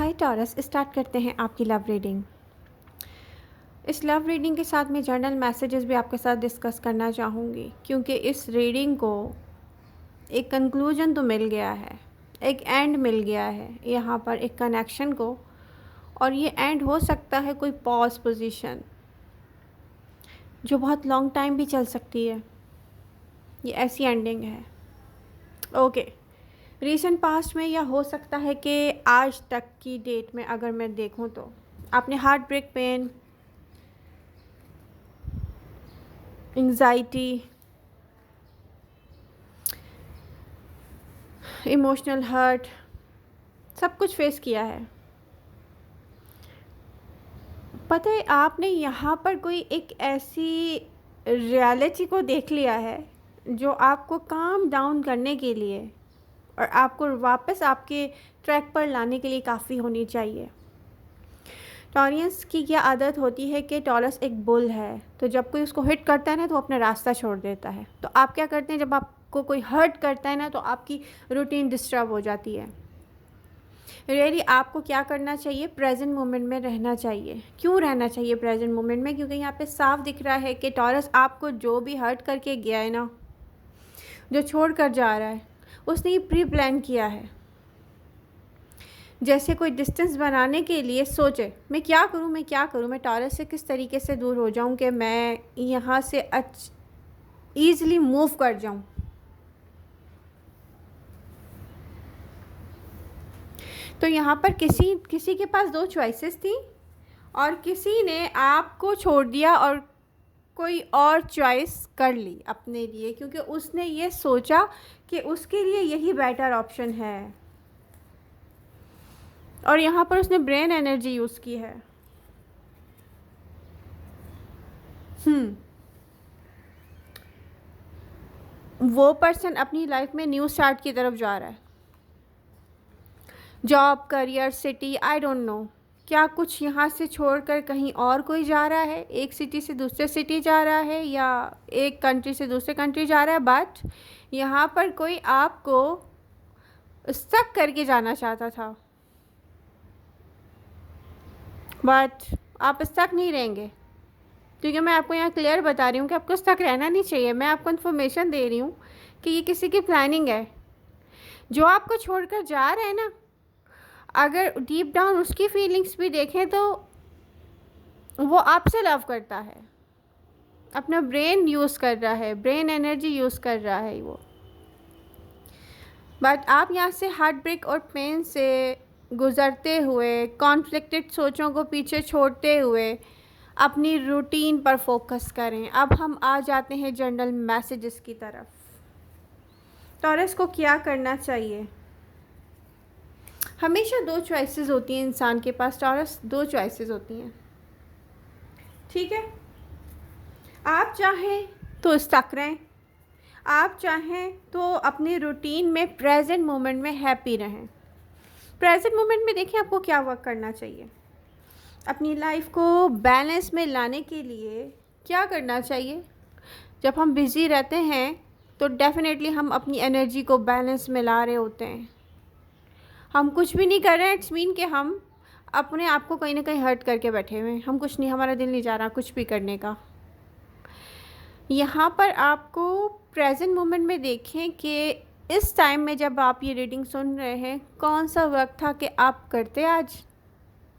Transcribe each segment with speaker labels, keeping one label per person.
Speaker 1: हाय taurus, start करते हैं आपकी लव रीडिंग। इस लव रीडिंग के साथ मैं जर्नल मैसेजेस भी आपके साथ डिस्कस करना चाहूँगी, क्योंकि इस रीडिंग को एक कंक्लूजन तो मिल गया है, एक एंड मिल गया है यहाँ पर, एक कनेक्शन को। और ये एंड हो सकता है कोई पॉज पोजीशन जो बहुत लॉन्ग टाइम भी चल सकती है। ये ऐसी एंडिंग है। ओके, रीसेंट पास्ट में, या हो सकता है कि आज तक की डेट में अगर मैं देखूं तो आपने heartbreak pain, anxiety, emotional hurt, सब कुछ फेस किया है। पता है, आपने यहाँ पर कोई एक ऐसी रियलिटी को देख लिया है जो आपको काम डाउन करने के लिए और आपको वापस आपके ट्रैक पर लाने के लिए काफ़ी होनी चाहिए। टॉरियंस की क्या आदत होती है कि टॉरस एक बुल है, तो जब कोई उसको हिट करता है ना तो अपना रास्ता छोड़ देता है। तो आप क्या करते हैं, जब आपको कोई हर्ट करता है ना तो आपकी रूटीन डिस्टर्ब हो जाती है। रियली आपको क्या करना चाहिए, प्रेजेंट मोमेंट में रहना चाहिए। क्यों रहना चाहिए प्रेजेंट मोमेंट में? क्योंकि यहाँ पे साफ दिख रहा है कि टॉरस आपको जो भी हर्ट करके गया है ना, जो छोड़ कर जा रहा है, उसने ये प्री प्लान किया है। जैसे कोई डिस्टेंस बनाने के लिए सोचे, मैं क्या करूँ, मैं क्या करूँ, मैं टॉरस से किस तरीके से दूर हो जाऊँ कि मैं यहाँ से ईज़िली मूव कर जाऊँ। तो यहाँ पर किसी के पास दो चॉइसेस थी और किसी ने आपको छोड़ दिया और कोई और चॉइस कर ली अपने लिए, क्योंकि उसने ये सोचा कि उसके लिए यही बेटर ऑप्शन है। और यहाँ पर उसने ब्रेन एनर्जी यूज़ की है। वो पर्सन अपनी लाइफ में न्यू स्टार्ट की तरफ जा रहा है। Job, career, city, I don't know क्या कुछ यहाँ से छोड़कर कहीं और कोई जा रहा है, एक सिटी से दूसरे सिटी जा रहा है या एक कंट्री से दूसरे कंट्री जा रहा है। बट यहाँ पर कोई आपको स्टक करके जाना चाहता था, बट आप स्टक नहीं रहेंगे, क्योंकि मैं आपको यहाँ क्लियर बता रही हूँ कि आपको स्टक रहना नहीं चाहिए। मैं आपको इन्फॉर्मेशन दे रही हूँ कि ये किसी की प्लानिंग है। जो आपको छोड़कर जा रहा है ना, अगर डीप डाउन उसकी फीलिंग्स भी देखें तो वो आपसे लव करता है, अपना ब्रेन यूज़ कर रहा है, ब्रेन एनर्जी यूज़ कर रहा है वो। बट आप यहाँ से हार्ट ब्रेक और पेन से गुज़रते हुए, कॉन्फ्लिक्टेड सोचों को पीछे छोड़ते हुए अपनी रूटीन पर फोकस करें। अब हम आ जाते हैं जर्नल मैसेजेस की तरफ। टॉरस को क्या करना चाहिए? हमेशा दो चॉइसेस होती हैं इंसान के पास। टॉरस, दो चॉइसेस होती हैं, ठीक है? आप चाहें तो स्टक रहें, आप चाहें तो अपने रूटीन में प्रेजेंट मोमेंट में हैप्पी रहें। प्रेजेंट मोमेंट में देखिए आपको क्या वर्क करना चाहिए। अपनी लाइफ को बैलेंस में लाने के लिए क्या करना चाहिए? जब हम बिज़ी रहते हैं तो डेफिनेटली हम अपनी एनर्जी को बैलेंस में ला रहे होते हैं। हम कुछ भी नहीं कर रहे हैं, इट्स मीन कि हम अपने आप को कहीं ना कहीं हर्ट करके बैठे हुए हैं। हम कुछ नहीं, हमारा दिल नहीं जा रहा कुछ भी करने का। यहाँ पर आपको प्रेजेंट मोमेंट में देखें कि इस टाइम में जब आप ये रीडिंग सुन रहे हैं, कौन सा वक्त था कि आप करते आज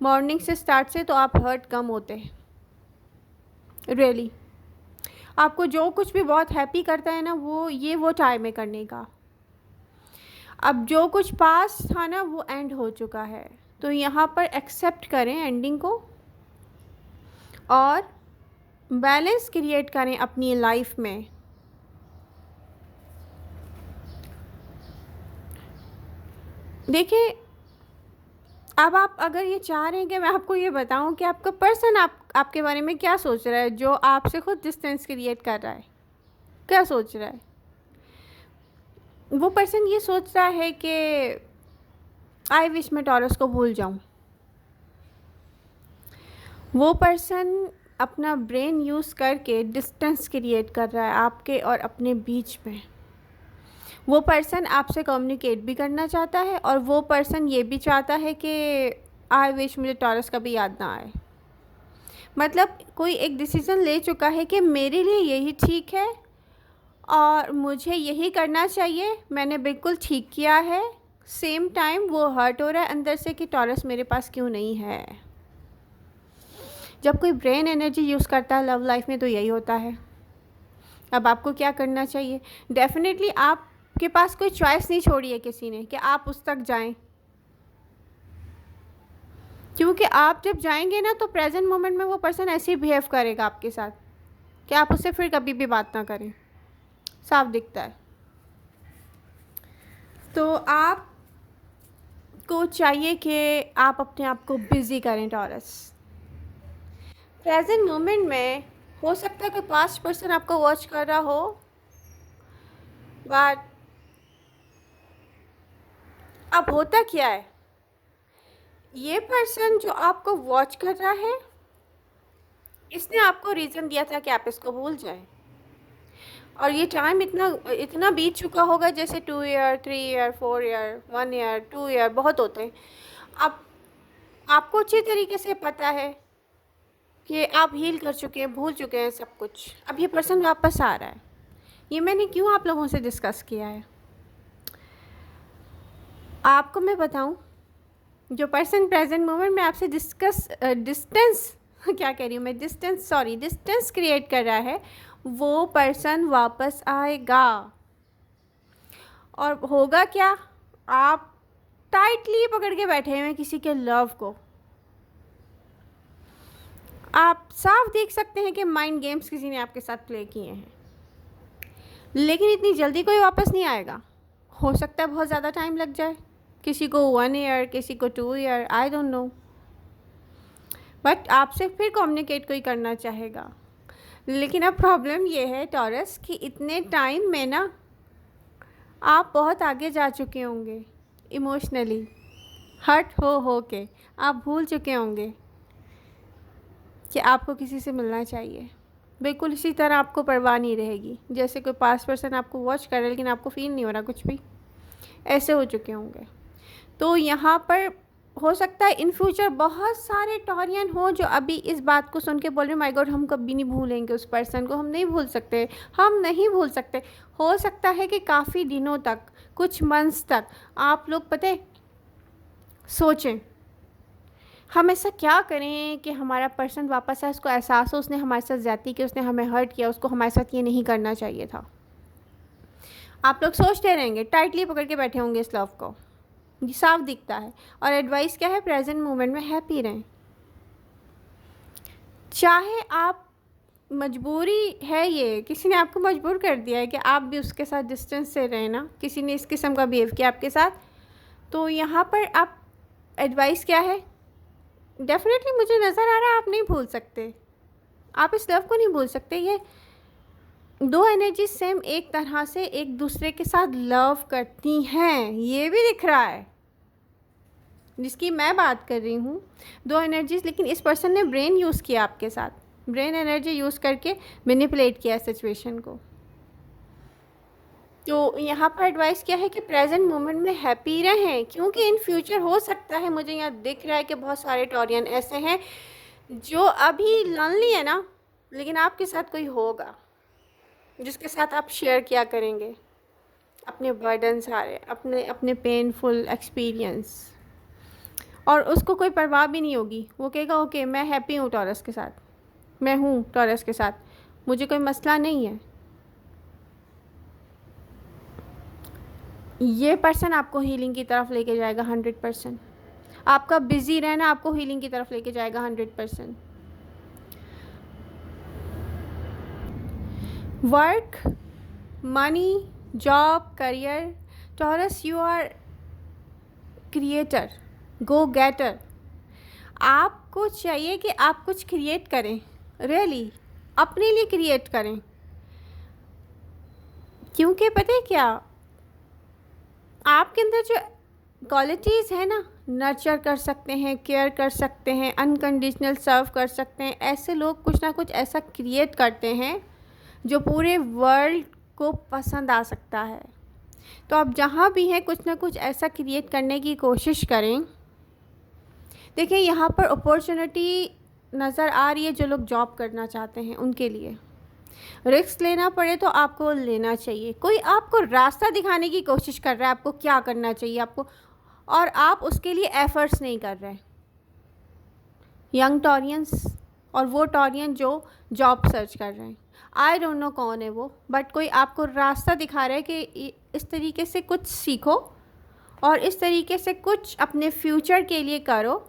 Speaker 1: मॉर्निंग से स्टार्ट से, तो आप हर्ट कम होते हैं। रियली आपको जो कुछ भी बहुत हैप्पी करता है ना, वो टाइम है करने का। अब जो कुछ पास था ना वो एंड हो चुका है, तो यहाँ पर एक्सेप्ट करें एंडिंग को और बैलेंस क्रिएट करें अपनी लाइफ में। देखिए, अब आप अगर ये चाह रहे हैं कि मैं आपको ये बताऊं कि आपका पर्सन आपके बारे में क्या सोच रहा है, जो आपसे खुद डिस्टेंस क्रिएट कर रहा है, क्या सोच रहा है? वो पर्सन ये सोच रहा है कि आई विश मैं टॉरस को भूल जाऊं। वो पर्सन अपना ब्रेन यूज़ करके डिस्टेंस क्रिएट कर रहा है आपके और अपने बीच में। वो पर्सन आपसे कम्युनिकेट भी करना चाहता है और वो पर्सन ये भी चाहता है कि आई विश मुझे टॉरस कभी याद ना आए। मतलब कोई एक डिसीज़न ले चुका है कि मेरे लिए यही ठीक है और मुझे यही करना चाहिए, मैंने बिल्कुल ठीक किया है। सेम टाइम वो हर्ट हो रहा है अंदर से कि टॉरस मेरे पास क्यों नहीं है। जब कोई ब्रेन एनर्जी यूज़ करता है लव लाइफ में तो यही होता है। अब आपको क्या करना चाहिए? डेफिनेटली आपके पास कोई चॉइस नहीं छोड़ी है किसी ने कि आप उस तक जाएं, क्योंकि आप जब जाएंगे ना तो प्रेजेंट मोमेंट में वो पर्सन ऐसे ही बिहेव करेगा आपके साथ कि आप उससे फिर कभी भी बात ना करें, साफ दिखता है। तो आपको चाहिए कि आप अपने आप को बिज़ी करें टॉरस। प्रेजेंट मोमेंट में हो सकता है कोई पास्ट पर्सन आपको वॉच कर रहा हो, बट अब होता क्या है, ये पर्सन जो आपको वॉच कर रहा है इसने आपको रीज़न दिया था कि आप इसको भूल जाएं, और ये टाइम इतना बीत चुका होगा, जैसे 2 year 3 year 4 year 1 year 2 year बहुत होते हैं। अब आपको अच्छी तरीके से पता है कि आप हील कर चुके हैं, भूल चुके हैं सब कुछ। अब ये पर्सन वापस आ रहा है। ये मैंने क्यों आप लोगों से डिस्कस किया है, आपको मैं बताऊं। जो पर्सन प्रेजेंट मोमेंट में आपसे डिस्टेंस क्या कह रही हूँ मैं, डिस्टेंस क्रिएट कर रहा है, वो पर्सन वापस आएगा। और होगा क्या, आप टाइटली पकड़ के बैठे हुए हैं किसी के लव को। आप साफ देख सकते हैं कि माइंड गेम्स किसी ने आपके साथ प्ले किए हैं, लेकिन इतनी जल्दी कोई वापस नहीं आएगा। हो सकता है बहुत ज़्यादा टाइम लग जाए, किसी को 1 ईयर, किसी को 2 year, I don't know, but आपसे फिर कम्युनिकेट कोई करना चाहेगा। लेकिन अब प्रॉब्लम ये है टॉरस कि इतने टाइम में ना आप बहुत आगे जा चुके होंगे इमोशनली, हर्ट हो के आप भूल चुके होंगे कि आपको किसी से मिलना चाहिए। बिल्कुल इसी तरह आपको परवाह नहीं रहेगी, जैसे कोई पास्ट पर्सन आपको वॉच कर रहा है लेकिन आपको फील नहीं हो रहा कुछ भी, ऐसे हो चुके होंगे। तो यहाँ पर हो सकता है इन फ्यूचर बहुत सारे टॉरियन हो जो अभी इस बात को सुन के बोल रहे माय गॉड हम कभी नहीं भूलेंगे उस पर्सन को, हम नहीं भूल सकते, हम नहीं भूल सकते। हो सकता है कि काफ़ी दिनों तक, कुछ मंथ्स तक आप लोग पता है सोचें हम ऐसा क्या करें कि हमारा पर्सन वापस आए, उसको एहसास हो उसने हमारे साथ ज़्यादती की, उसने हमें हर्ट किया, उसको हमारे साथ ये नहीं करना चाहिए था। आप लोग सोचते रहेंगे, टाइटली पकड़ के बैठे होंगे इस लव को, ये साफ दिखता है। और एडवाइस क्या है, प्रेजेंट मोमेंट में हैप्पी रहें। चाहे आप मजबूरी है, ये किसी ने आपको मजबूर कर दिया है कि आप भी उसके साथ डिस्टेंस से रहें ना, किसी ने इस किस्म का बिहेव किया आपके साथ, तो यहाँ पर आप एडवाइस क्या है, डेफिनेटली मुझे नज़र आ रहा है आप नहीं भूल सकते, आप इस लव को नहीं भूल सकते। ये दो एनर्जी सेम एक तरह से एक दूसरे के साथ लव करती हैं, ये भी दिख रहा है जिसकी मैं बात कर रही हूँ। दो एनर्जीज, लेकिन इस पर्सन ने ब्रेन यूज़ किया आपके साथ, ब्रेन एनर्जी यूज़ करके मैनिपुलेट किया सिचुएशन को। तो यहाँ पर एडवाइस क्या है कि प्रेजेंट मोमेंट में हैप्पी रहें, क्योंकि इन फ्यूचर हो सकता है, मुझे यहाँ दिख रहा है कि बहुत सारे टॉरियन ऐसे हैं जो अभी लॉनली है ना, लेकिन आपके साथ कोई होगा जिसके साथ आप शेयर किया करेंगे अपने बर्डन सारे, अपने पेनफुल एक्सपीरियंस, और उसको कोई परवाह भी नहीं होगी। वो कहेगा ओके मैं हैप्पी हूँ टॉरस के साथ, मैं हूँ टॉरस के साथ, मुझे कोई मसला नहीं है। ये पर्सन आपको हीलिंग की तरफ लेके जाएगा 100%। आपका बिज़ी रहना आपको हीलिंग की तरफ लेके जाएगा 100%। Work, money, job, career, Taurus you are creator, go getter. आपको चाहिए कि आप कुछ क्रिएट करें, रियली अपने लिए क्रिएट करें, क्योंकि पता है क्या, आपके अंदर जो क्वालिटीज़ है ना, नर्चर कर सकते हैं, केयर कर सकते हैं, अनकंडीशनल सर्व कर सकते हैं, ऐसे लोग कुछ ना कुछ ऐसा क्रिएट करते हैं जो पूरे वर्ल्ड को पसंद आ सकता है। तो आप जहाँ भी हैं कुछ ना कुछ ऐसा क्रिएट करने की कोशिश करें देखिए यहाँ पर अपॉर्चुनिटी नज़र आ रही है जो लोग जॉब करना चाहते हैं उनके लिए। रिस्क लेना पड़े तो आपको लेना चाहिए। कोई आपको रास्ता दिखाने की कोशिश कर रहा है आपको क्या करना चाहिए आपको, और आप उसके लिए एफ़र्ट्स नहीं कर रहे। यंग टॉरियंस और वो टॉरियन जो जॉब सर्च कर रहे हैं, आई डोंट नो कौन है वो, बट कोई आपको रास्ता दिखा रहा है कि इस तरीके से कुछ सीखो और इस तरीके से कुछ अपने फ्यूचर के लिए करो।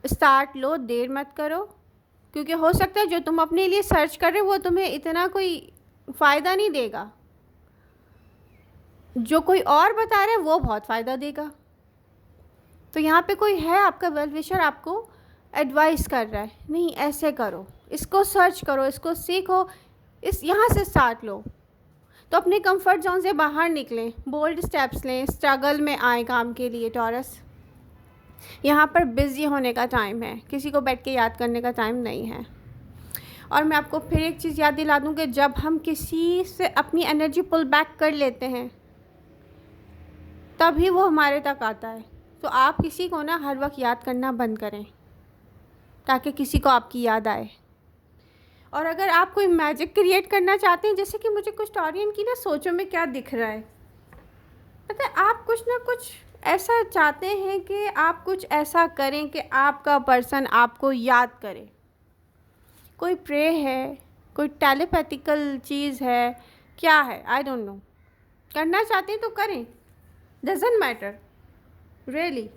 Speaker 1: स्टार्ट लो, देर मत करो, क्योंकि हो सकता है जो तुम अपने लिए सर्च कर रहे हो वो तुम्हें इतना कोई फ़ायदा नहीं देगा, जो कोई और बता रहा है वो बहुत फ़ायदा देगा। तो यहाँ पे कोई है आपका वेल विशर, आपको एडवाइस कर रहा है, नहीं ऐसे करो, इसको सर्च करो, इसको सीखो, इस यहाँ से स्टार्ट लो। तो अपने कंफर्ट जोन से बाहर निकलें, बोल्ड स्टेप्स लें, स्ट्रगल में आए काम के लिए। टॉरस, यहाँ पर बिज़ी होने का टाइम है, किसी को बैठ के याद करने का टाइम नहीं है। और मैं आपको फिर एक चीज़ याद दिला दूँ कि जब हम किसी से अपनी एनर्जी पुल बैक कर लेते हैं तभी वो हमारे तक आता है। तो आप किसी को ना हर वक्त याद करना बंद करें ताकि किसी को आपकी याद आए। और अगर आप कोई मैजिक क्रिएट करना चाहते हैं, जैसे कि मुझे कुछ टॉरियन की ना सोचों में क्या दिख रहा है, पता है, आप कुछ ना कुछ ऐसा चाहते हैं कि आप कुछ ऐसा करें कि आपका पर्सन आपको याद करे। कोई प्रे है, कोई टेलीपैथिकल चीज़ है, क्या है, आई डोंट नो। करना चाहते हैं तो करें, डजेंट मैटर रियली,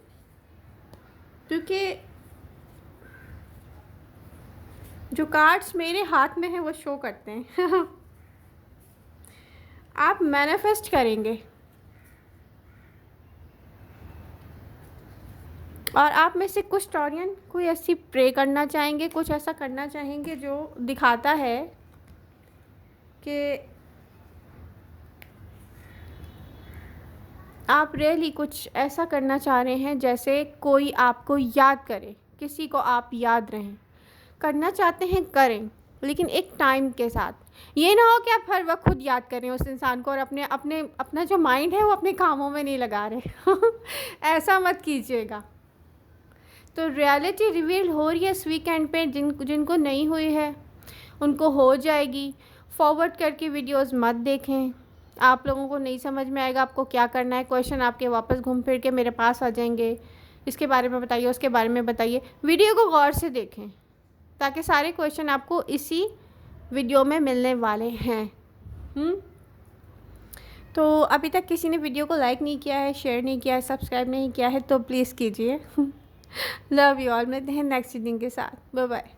Speaker 1: क्योंकि जो कार्ड्स मेरे हाथ में हैं वो शो करते हैं। आप मैनिफेस्ट करेंगे और आप में से कुछ टॉरियन कोई ऐसी प्रे करना चाहेंगे, कुछ ऐसा करना चाहेंगे जो दिखाता है कि आप रियली कुछ ऐसा करना चाह रहे हैं जैसे कोई आपको याद करे, किसी को आप याद रहें। करना चाहते हैं करें, लेकिन एक टाइम के साथ। ये ना हो कि आप हर वक्त खुद याद करें उस इंसान को और अपना जो माइंड है वो अपने कामों में नहीं लगा रहे। ऐसा मत कीजिएगा। तो रियलिटी रिवील हो रही है इस वीकेंड पे, जिनको नहीं हुई है उनको हो जाएगी। फॉरवर्ड करके वीडियोस मत देखें, आप लोगों को नहीं समझ में आएगा आपको क्या करना है। क्वेश्चन आपके वापस घूम फिर के मेरे पास आ जाएंगे, इसके बारे में बताइए, उसके बारे में बताइए। वीडियो को गौर से देखें ताकि सारे क्वेश्चन आपको इसी वीडियो में मिलने वाले हैं। तो अभी तक किसी ने वीडियो को लाइक नहीं किया है, शेयर नहीं किया है, सब्सक्राइब नहीं किया है तो प्लीज़ कीजिए। लव यू ऑल, मिलते हैं नेक्स्ट रीडिंग के साथ। Bye bye.